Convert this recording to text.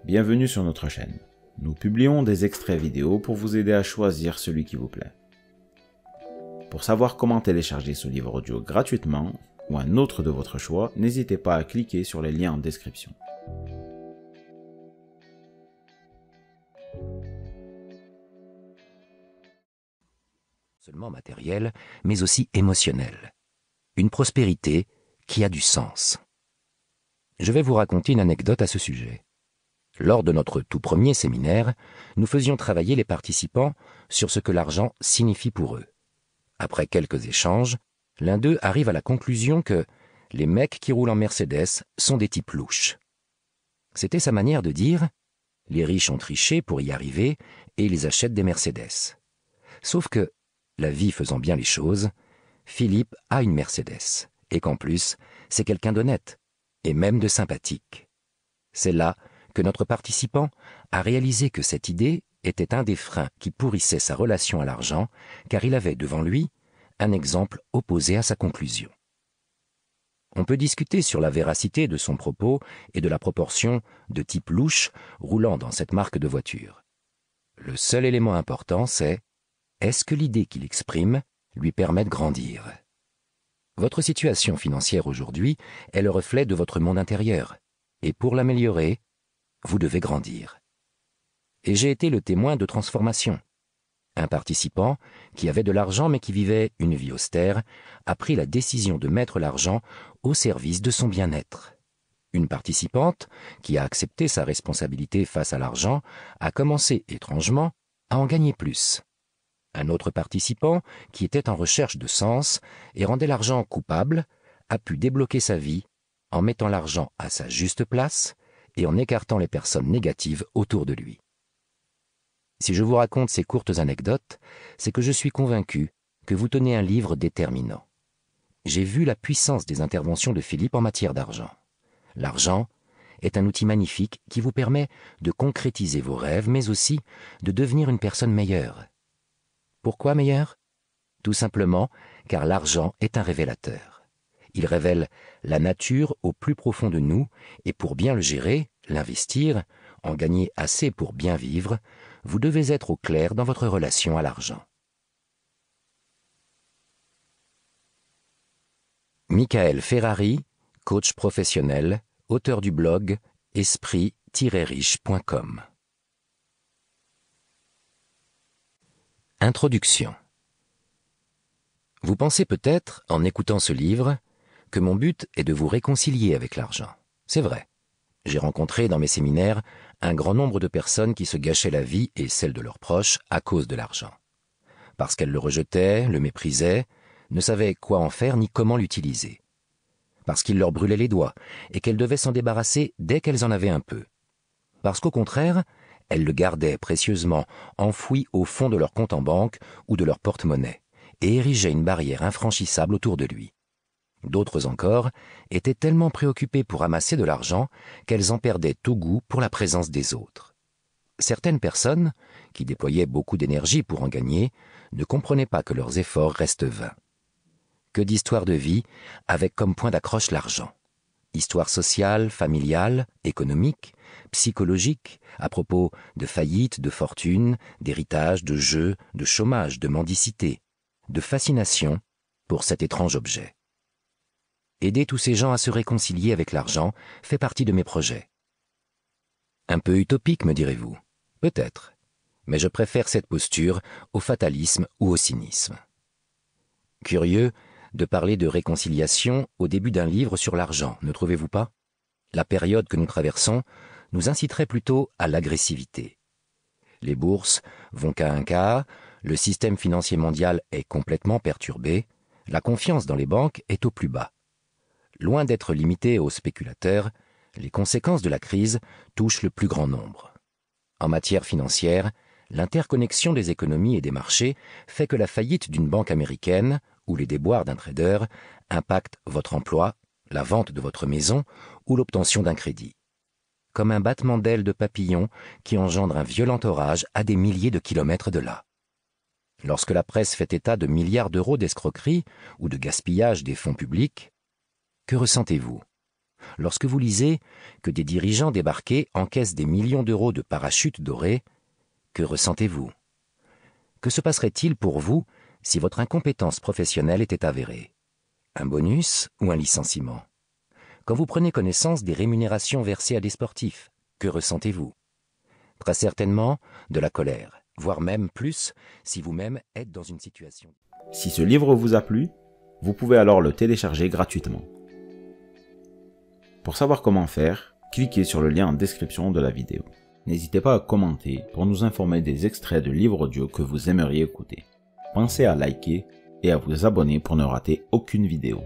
bienvenue sur notre chaîne. Nous publions des extraits vidéo pour vous aider à choisir celui qui vous plaît. Pour savoir comment télécharger ce livre audio gratuitement, ou un autre de votre choix, n'hésitez pas à cliquer sur les liens en description. Seulement matériel, mais aussi émotionnel. Une prospérité qui a du sens. Je vais vous raconter une anecdote à ce sujet. Lors de notre tout premier séminaire, nous faisions travailler les participants sur ce que l'argent signifie pour eux. Après quelques échanges, l'un d'eux arrive à la conclusion que les mecs qui roulent en Mercedes sont des types louches. C'était sa manière de dire « les riches ont triché pour y arriver et ils achètent des Mercedes ». Sauf que, la vie faisant bien les choses, Philippe a une Mercedes, et qu'en plus, c'est quelqu'un d'honnête, et même de sympathique. C'est là que notre participant a réalisé que cette idée était un des freins qui pourrissait sa relation à l'argent, car il avait devant lui un exemple opposé à sa conclusion. On peut discuter sur la véracité de son propos et de la proportion de type louche roulant dans cette marque de voiture. Le seul élément important, c'est: est-ce que l'idée qu'il exprime lui permet de grandir? Votre situation financière aujourd'hui est le reflet de votre monde intérieur, et pour l'améliorer, vous devez grandir. Et j'ai été le témoin de transformation. Un participant, qui avait de l'argent mais qui vivait une vie austère, a pris la décision de mettre l'argent au service de son bien-être. Une participante, qui a accepté sa responsabilité face à l'argent, a commencé, étrangement, à en gagner plus. Un autre participant, qui était en recherche de sens et rendait l'argent coupable, a pu débloquer sa vie en mettant l'argent à sa juste place et en écartant les personnes négatives autour de lui. Si je vous raconte ces courtes anecdotes, c'est que je suis convaincu que vous tenez un livre déterminant. J'ai vu la puissance des interventions de Philippe en matière d'argent. L'argent est un outil magnifique qui vous permet de concrétiser vos rêves, mais aussi de devenir une personne meilleure. Pourquoi meilleur? Tout simplement car l'argent est un révélateur. Il révèle la nature au plus profond de nous, et pour bien le gérer, l'investir, en gagner assez pour bien vivre, vous devez être au clair dans votre relation à l'argent. Michael Ferrari, coach professionnel, auteur du blog esprit-riche.com. Introduction. Vous pensez peut-être, en écoutant ce livre, que mon but est de vous réconcilier avec l'argent. C'est vrai. J'ai rencontré dans mes séminaires un grand nombre de personnes qui se gâchaient la vie et celle de leurs proches à cause de l'argent. Parce qu'elles le rejetaient, le méprisaient, ne savaient quoi en faire ni comment l'utiliser. Parce qu'il leur brûlait les doigts et qu'elles devaient s'en débarrasser dès qu'elles en avaient un peu. Parce qu'au contraire, elles le gardaient précieusement, enfoui au fond de leur compte en banque ou de leur porte-monnaie, et érigeaient une barrière infranchissable autour de lui. D'autres encore étaient tellement préoccupées pour amasser de l'argent qu'elles en perdaient tout goût pour la présence des autres. Certaines personnes, qui déployaient beaucoup d'énergie pour en gagner, ne comprenaient pas que leurs efforts restent vains. Que d'histoires de vie avec comme point d'accroche l'argent. Histoire sociale, familiale, économique, psychologique, à propos de faillite, de fortune, d'héritage, de jeu, de chômage, de mendicité, de fascination pour cet étrange objet. Aider tous ces gens à se réconcilier avec l'argent fait partie de mes projets. Un peu utopique, me direz-vous. Peut-être. Mais je préfère cette posture au fatalisme ou au cynisme. Curieux de parler de réconciliation au début d'un livre sur l'argent, ne trouvez-vous pas? La période que nous traversons nous inciterait plutôt à l'agressivité. Les bourses vont qu'à un quart, le système financier mondial est complètement perturbé, la confiance dans les banques est au plus bas. Loin d'être limitée aux spéculateurs, les conséquences de la crise touchent le plus grand nombre. En matière financière, l'interconnexion des économies et des marchés fait que la faillite d'une banque américaine ou les déboires d'un trader impactent votre emploi, la vente de votre maison ou l'obtention d'un crédit. Comme un battement d'ailes de papillon qui engendre un violent orage à des milliers de kilomètres de là. Lorsque la presse fait état de milliards d'euros d'escroquerie ou de gaspillage des fonds publics, que ressentez-vous? Lorsque vous lisez que des dirigeants débarqués encaissent des millions d'euros de parachutes dorés, que ressentez-vous? Que se passerait-il pour vous si votre incompétence professionnelle était avérée? Un bonus ou un licenciement? Quand vous prenez connaissance des rémunérations versées à des sportifs, que ressentez-vous? Très certainement de la colère, voire même plus si vous-même êtes dans une situation. Si ce livre vous a plu, vous pouvez alors le télécharger gratuitement. Pour savoir comment faire, cliquez sur le lien en description de la vidéo. N'hésitez pas à commenter pour nous informer des extraits de livres audio que vous aimeriez écouter. Pensez à liker et à vous abonner pour ne rater aucune vidéo.